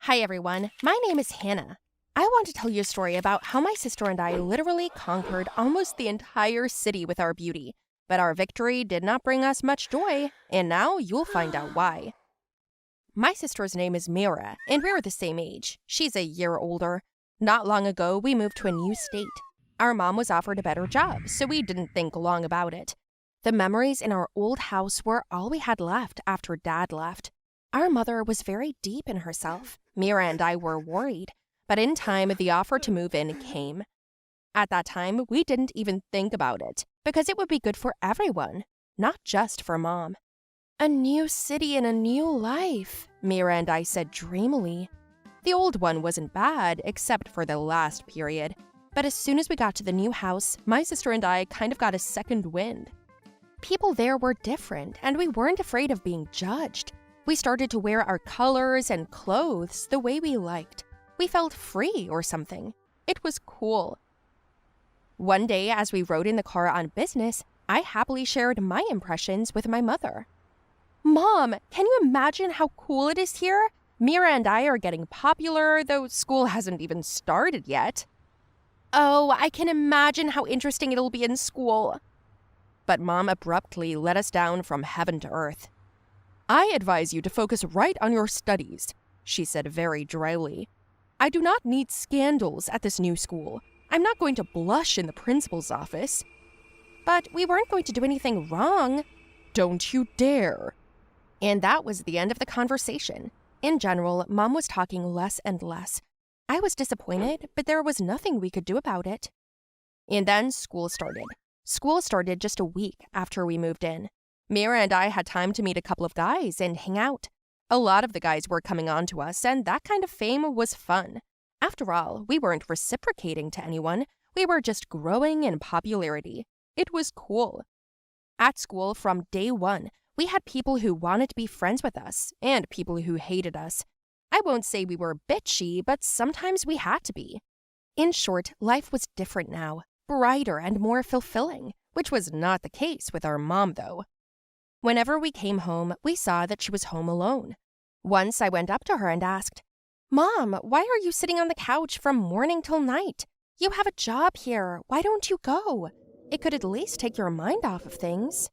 Hi everyone, my name is Hannah. I want to tell you a story about how my sister and I literally conquered almost the entire city with our beauty. But our victory did not bring us much joy, and now you'll find out why. My sister's name is Mira, and we're the same age. She's a year older. Not long ago, we moved to a new state. Our mom was offered a better job, so we didn't think long about it. The memories in our old house were all we had left after Dad left. Our mother was very deep in herself. Mira and I were worried, but in time, the offer to move in came. At that time, we didn't even think about it, because it would be good for everyone, not just for Mom. A new city and a new life, Mira and I said dreamily. The old one wasn't bad, except for the last period. But as soon as we got to the new house, my sister and I kind of got a second wind. People there were different, and we weren't afraid of being judged. We started to wear our colors and clothes the way we liked. We felt free or something. It was cool. One day, as we rode in the car on business, I happily shared my impressions with my mother. Mom, can you imagine how cool it is here? Mira and I are getting popular, though school hasn't even started yet. Oh, I can imagine how interesting it'll be in school. But Mom abruptly let us down from heaven to earth. I advise you to focus right on your studies, she said very dryly. I do not need scandals at this new school. I'm not going to blush in the principal's office. But we weren't going to do anything wrong. Don't you dare. And that was the end of the conversation. In general, Mom was talking less and less. I was disappointed, but there was nothing we could do about it. And then school started. School started just a week after we moved in. Mira and I had time to meet a couple of guys and hang out. A lot of the guys were coming on to us, and that kind of fame was fun. After all, we weren't reciprocating to anyone. We were just growing in popularity. It was cool. At school, from day one, we had people who wanted to be friends with us and people who hated us. I won't say we were bitchy, but sometimes we had to be. In short, life was different now, brighter and more fulfilling, which was not the case with our mom, though. Whenever we came home, we saw that she was home alone. Once I went up to her and asked, Mom, why are you sitting on the couch from morning till night? You have a job here. Why don't you go? It could at least take your mind off of things.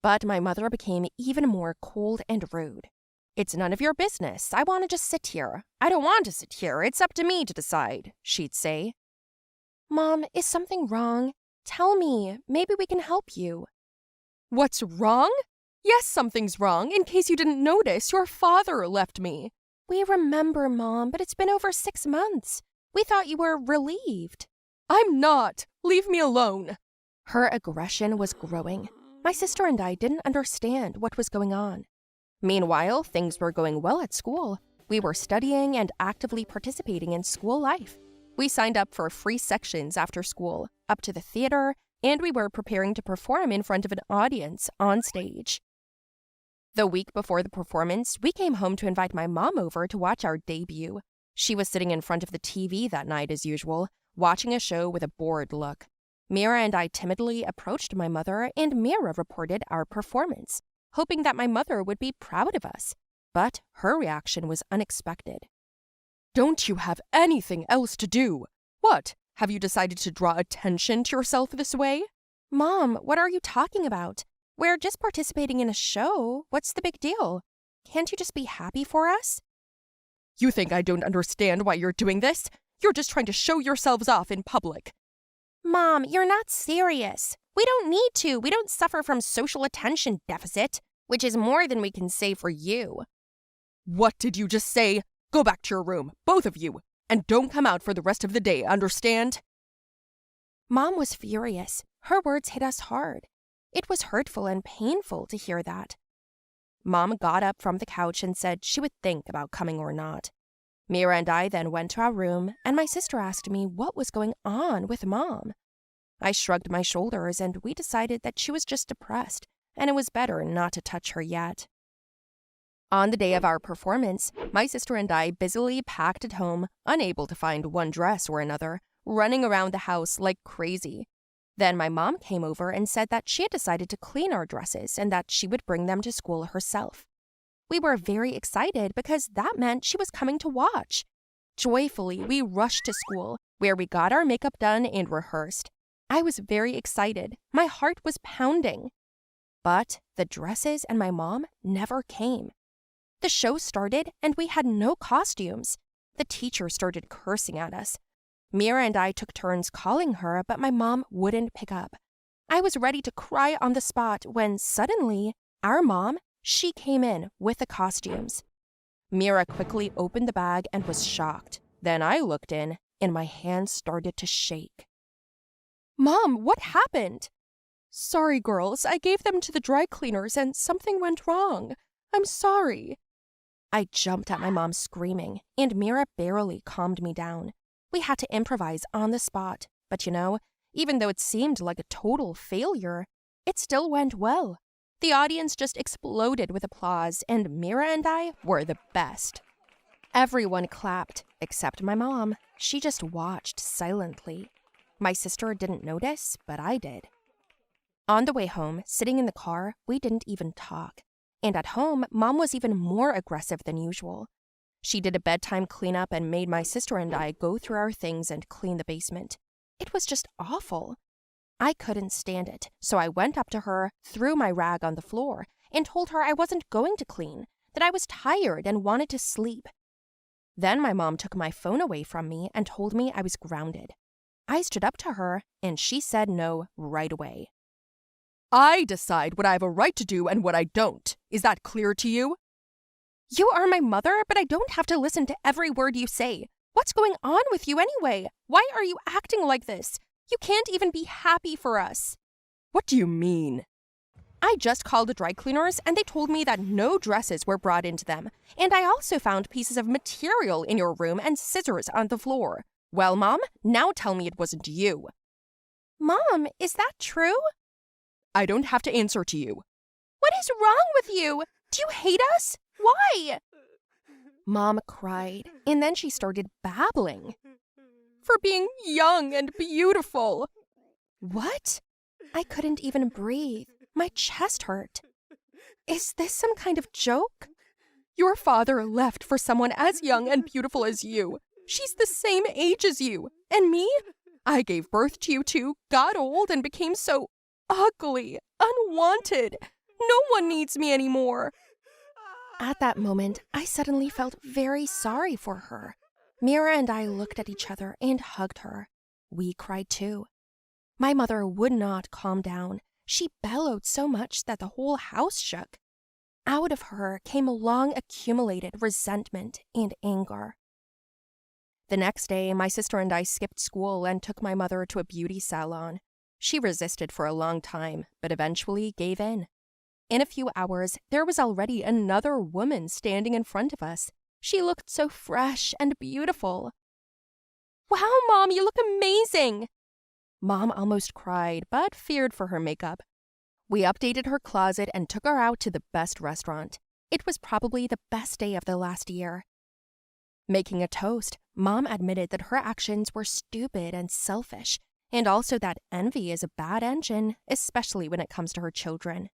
But my mother became even more cold and rude. It's none of your business. I want to just sit here. I don't want to sit here. It's up to me to decide, she'd say. Mom, is something wrong? Tell me. Maybe we can help you. What's wrong? Yes, something's wrong. In case you didn't notice, your father left me. We remember, Mom, but it's been over 6 months. We thought you were relieved. I'm not. Leave me alone. Her aggression was growing. My sister and I didn't understand what was going on. Meanwhile, things were going well at school. We were studying and actively participating in school life. We signed up for free sections after school, up to the theater, and we were preparing to perform in front of an audience on stage. The week before the performance, we came home to invite my mom over to watch our debut. She was sitting in front of the TV that night as usual, watching a show with a bored look. Mira and I timidly approached my mother, and Mira reported our performance, hoping that my mother would be proud of us. But her reaction was unexpected. Don't you have anything else to do? What? Have you decided to draw attention to yourself this way? Mom, what are you talking about? We're just participating in a show. What's the big deal? Can't you just be happy for us? You think I don't understand why you're doing this? You're just trying to show yourselves off in public. Mom, you're not serious. We don't need to. We don't suffer from social attention deficit, which is more than we can say for you. What did you just say? Go back to your room, both of you, and don't come out for the rest of the day, understand? Mom was furious. Her words hit us hard. It was hurtful and painful to hear that. Mom got up from the couch and said she would think about coming or not. Mira and I then went to our room, and my sister asked me what was going on with Mom. I shrugged my shoulders, and we decided that she was just depressed, and it was better not to touch her yet. On the day of our performance, my sister and I busily packed at home, unable to find one dress or another, running around the house like crazy. Then my mom came over and said that she had decided to clean our dresses and that she would bring them to school herself. We were very excited because that meant she was coming to watch. Joyfully, we rushed to school, where we got our makeup done and rehearsed. I was very excited. My heart was pounding. But the dresses and my mom never came. The show started and we had no costumes. The teacher started cursing at us. Mira and I took turns calling her, but my mom wouldn't pick up. I was ready to cry on the spot when suddenly, our mom, she came in with the costumes. Mira quickly opened the bag and was shocked. Then I looked in and my hands started to shake. "Mom, what happened?" "Sorry, girls. I gave them to the dry cleaners and something went wrong. I'm sorry." I jumped at my mom screaming, and Mira barely calmed me down. We had to improvise on the spot, but even though it seemed like a total failure, it still went well. The audience just exploded with applause, and Mira and I were the best. Everyone clapped, except my mom. She just watched silently. My sister didn't notice, but I did. On the way home, sitting in the car, we didn't even talk. And at home, Mom was even more aggressive than usual. She did a bedtime cleanup and made my sister and I go through our things and clean the basement. It was just awful. I couldn't stand it, so I went up to her, threw my rag on the floor, and told her I wasn't going to clean, that I was tired and wanted to sleep. Then my mom took my phone away from me and told me I was grounded. I stood up to her, and she said no right away. "I decide what I have a right to do and what I don't. Is that clear to you?" "You are my mother, but I don't have to listen to every word you say. What's going on with you anyway? Why are you acting like this? You can't even be happy for us." "What do you mean?" "I just called the dry cleaners and they told me that no dresses were brought into them. And I also found pieces of material in your room and scissors on the floor. Well, Mom, now tell me it wasn't you." "Mom, is that true?" "I don't have to answer to you." "What is wrong with you? Do you hate us? Why?" Mom cried, and then she started babbling. "For being young and beautiful." What? I couldn't even breathe. My chest hurt. "Is this some kind of joke?" "Your father left for someone as young and beautiful as you. She's the same age as you. And me? I gave birth to you two, got old, and became so ugly, unwanted. No one needs me anymore." At that moment, I suddenly felt very sorry for her. Mira and I looked at each other and hugged her. We cried too. My mother would not calm down. She bellowed so much that the whole house shook. Out of her came a long accumulated resentment and anger. The next day, my sister and I skipped school and took my mother to a beauty salon. She resisted for a long time, but eventually gave in. In a few hours, there was already another woman standing in front of us. She looked so fresh and beautiful. "Wow, Mom, you look amazing!" Mom almost cried, but feared for her makeup. We updated her closet and took her out to the best restaurant. It was probably the best day of the last year. Making a toast, Mom admitted that her actions were stupid and selfish, and also that envy is a bad engine, especially when it comes to her children.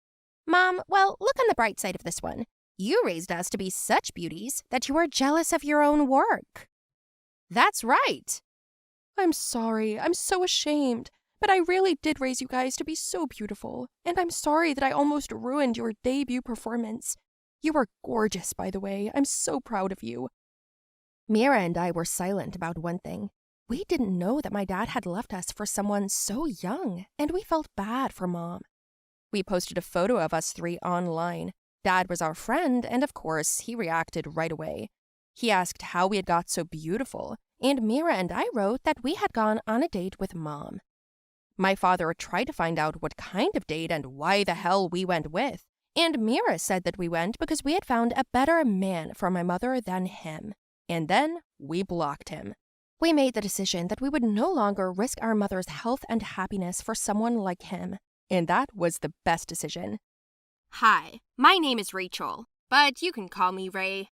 "Mom, well, look on the bright side of this one. You raised us to be such beauties that you are jealous of your own work." "That's right." "I'm sorry. I'm so ashamed. But I really did raise you guys to be so beautiful. And I'm sorry that I almost ruined your debut performance. You were gorgeous, by the way. I'm so proud of you." Mira and I were silent about one thing. We didn't know that my dad had left us for someone so young, and we felt bad for Mom. We posted a photo of us three online. Dad was our friend, and of course, he reacted right away. He asked how we had got so beautiful, and Mira and I wrote that we had gone on a date with Mom. My father tried to find out what kind of date and why the hell we went with, and Mira said that we went because we had found a better man for my mother than him. And then we blocked him. We made the decision that we would no longer risk our mother's health and happiness for someone like him. And that was the best decision. Hi, my name is Rachel, but you can call me Ray.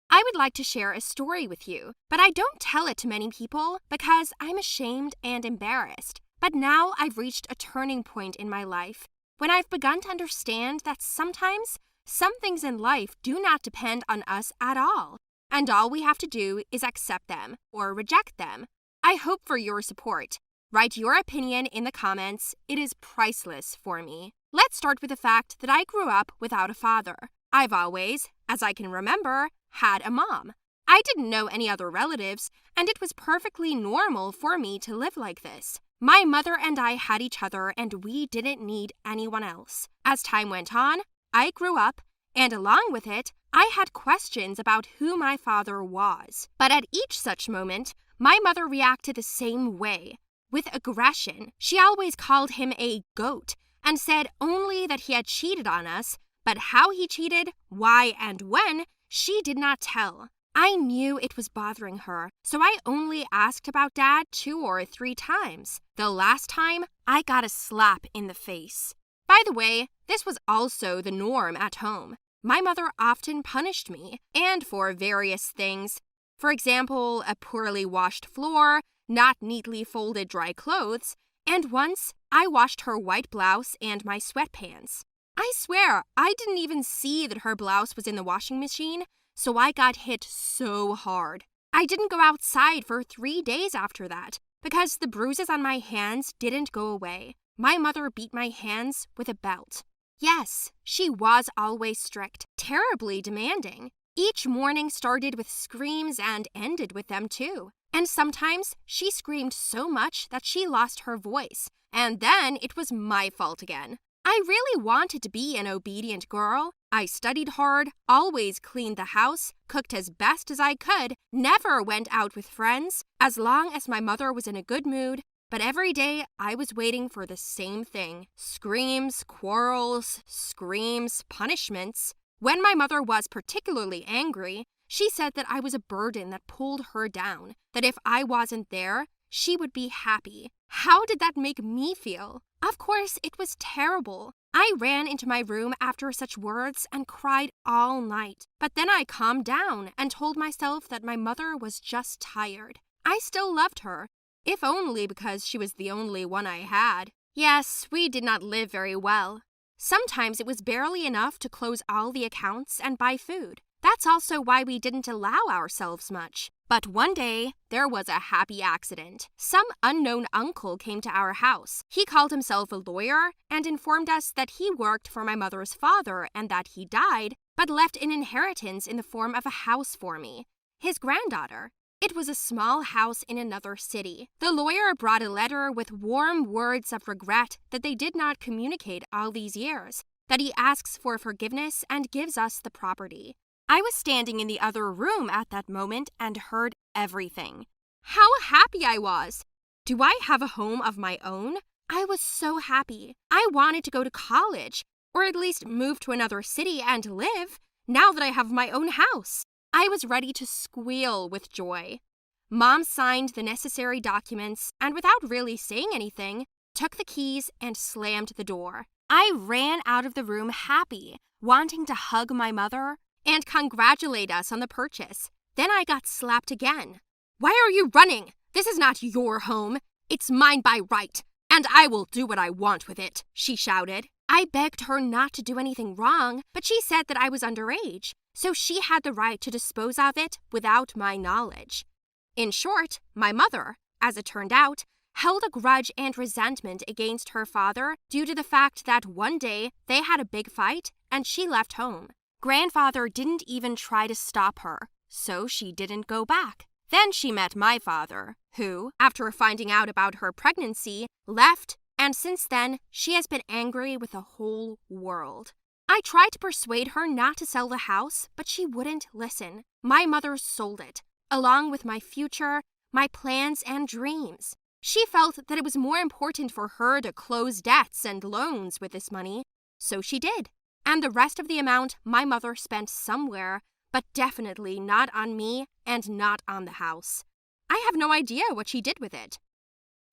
I would like to share a story with you, but I don't tell it to many people because I'm ashamed and embarrassed. But now I've reached a turning point in my life when I've begun to understand that sometimes Some things in life do not depend on us at all, and all we have to do is accept them or reject them. I hope for your support. Write your opinion in the comments. It is priceless for me. Let's start with the fact that I grew up without a father. I've always, as I can remember, had a mom. I didn't know any other relatives, and it was perfectly normal for me to live like this. My mother and I had each other, and we didn't need anyone else. As time went on, I grew up, and along with it, I had questions about who my father was. But at each such moment, my mother reacted the same way. With aggression, she always called him a goat and said only that he had cheated on us, but how he cheated, why, and when, she did not tell. I knew it was bothering her, so I only asked about Dad 2 or 3 times. The last time, I got a slap in the face. By the way, this was also the norm at home. My mother often punished me, and for various things. For example, a poorly washed floor, not neatly folded dry clothes, and once I washed her white blouse and my sweatpants. I swear, I didn't even see that her blouse was in the washing machine, so I got hit so hard. I didn't go outside for 3 days after that, because the bruises on my hands didn't go away. My mother beat my hands with a belt. Yes, she was always strict, terribly demanding. Each morning started with screams and ended with them too. And sometimes she screamed so much that she lost her voice, and then it was my fault again. I really wanted to be an obedient girl. I studied hard, always cleaned the house, cooked as best as I could, never went out with friends, as long as my mother was in a good mood. But every day I was waiting for the same thing. Screams, quarrels, screams, punishments. When my mother was particularly angry, she said that I was a burden that pulled her down, that if I wasn't there, she would be happy. How did that make me feel? Of course, it was terrible. I ran into my room after such words and cried all night. But then I calmed down and told myself that my mother was just tired. I still loved her, if only because she was the only one I had. Yes, we did not live very well. Sometimes it was barely enough to close all the accounts and buy food. That's also why we didn't allow ourselves much. But one day, there was a happy accident. Some unknown uncle came to our house. He called himself a lawyer and informed us that he worked for my mother's father and that he died, but left an inheritance in the form of a house for me, his granddaughter. It was a small house in another city. The lawyer brought a letter with warm words of regret that they did not communicate all these years, that he asks for forgiveness and gives us the property. I was standing in the other room at that moment and heard everything. How happy I was! Do I have a home of my own? I was so happy. I wanted to go to college, or at least move to another city and live, now that I have my own house. I was ready to squeal with joy. Mom signed the necessary documents and, without really saying anything, took the keys and slammed the door. I ran out of the room happy, wanting to hug my mother and congratulate us on the purchase. Then I got slapped again. "Why are you running? This is not your home. It's mine by right, and I will do what I want with it," she shouted. I begged her not to do anything wrong, but she said that I was underage, so she had the right to dispose of it without my knowledge. In short, my mother, as it turned out, held a grudge and resentment against her father due to the fact that one day they had a big fight and she left home. Grandfather didn't even try to stop her, so she didn't go back. Then she met my father, who, after finding out about her pregnancy, left, and since then, she has been angry with the whole world. I tried to persuade her not to sell the house, but she wouldn't listen. My mother sold it, along with my future, my plans and dreams. She felt that it was more important for her to close debts and loans with this money, so she did. And the rest of the amount my mother spent somewhere, but definitely not on me and not on the house. I have no idea what she did with it.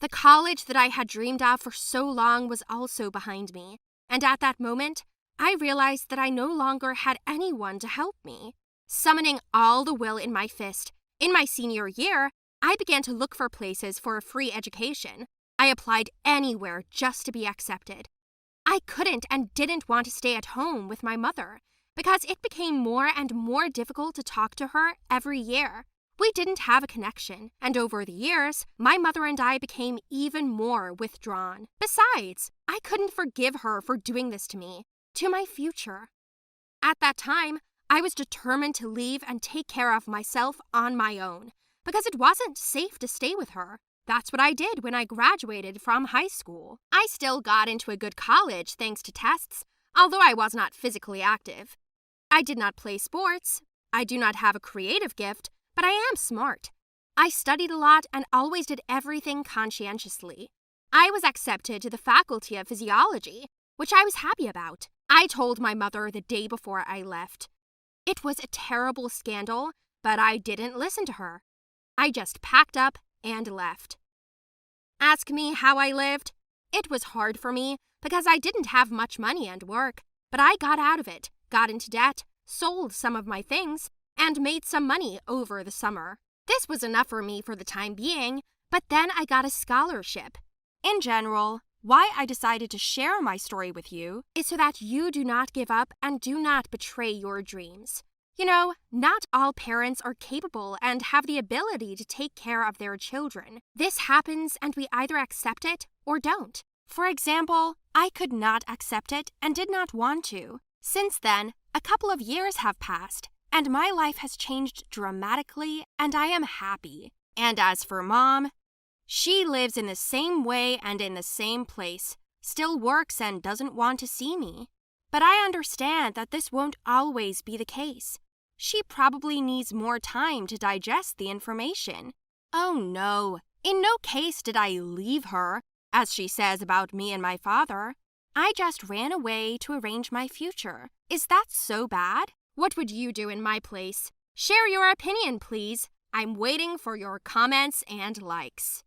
The college that I had dreamed of for so long was also behind me, and at that moment, I realized that I no longer had anyone to help me. Summoning all the will in my fist, in my senior year, I began to look for places for a free education. I applied anywhere just to be accepted. I couldn't and didn't want to stay at home with my mother, because it became more and more difficult to talk to her every year. We didn't have a connection, and over the years, my mother and I became even more withdrawn. Besides, I couldn't forgive her for doing this to me, to my future. At that time, I was determined to leave and take care of myself on my own, because it wasn't safe to stay with her. That's what I did when I graduated from high school. I still got into a good college thanks to tests, although I was not physically active. I did not play sports. I do not have a creative gift, but I am smart. I studied a lot and always did everything conscientiously. I was accepted to the Faculty of Physiology, which I was happy about. I told my mother the day before I left. It was a terrible scandal, but I didn't listen to her. I just packed up and left. Ask me how I lived. It was hard for me because I didn't have much money and work, but I got out of it, got into debt, sold some of my things, and made some money over the summer. This was enough for me for the time being, but then I got a scholarship. In general, why I decided to share my story with you is so that you do not give up and do not betray your dreams. You know, not all parents are capable and have the ability to take care of their children. This happens and we either accept it or don't. For example, I could not accept it and did not want to. Since then, a couple of years have passed, and my life has changed dramatically, and I am happy. And as for Mom, she lives in the same way and in the same place, still works and doesn't want to see me. But I understand that this won't always be the case. She probably needs more time to digest the information. Oh no, in no case did I leave her, as she says about me and my father. I just ran away to arrange my future. Is that so bad? What would you do in my place? Share your opinion, please. I'm waiting for your comments and likes.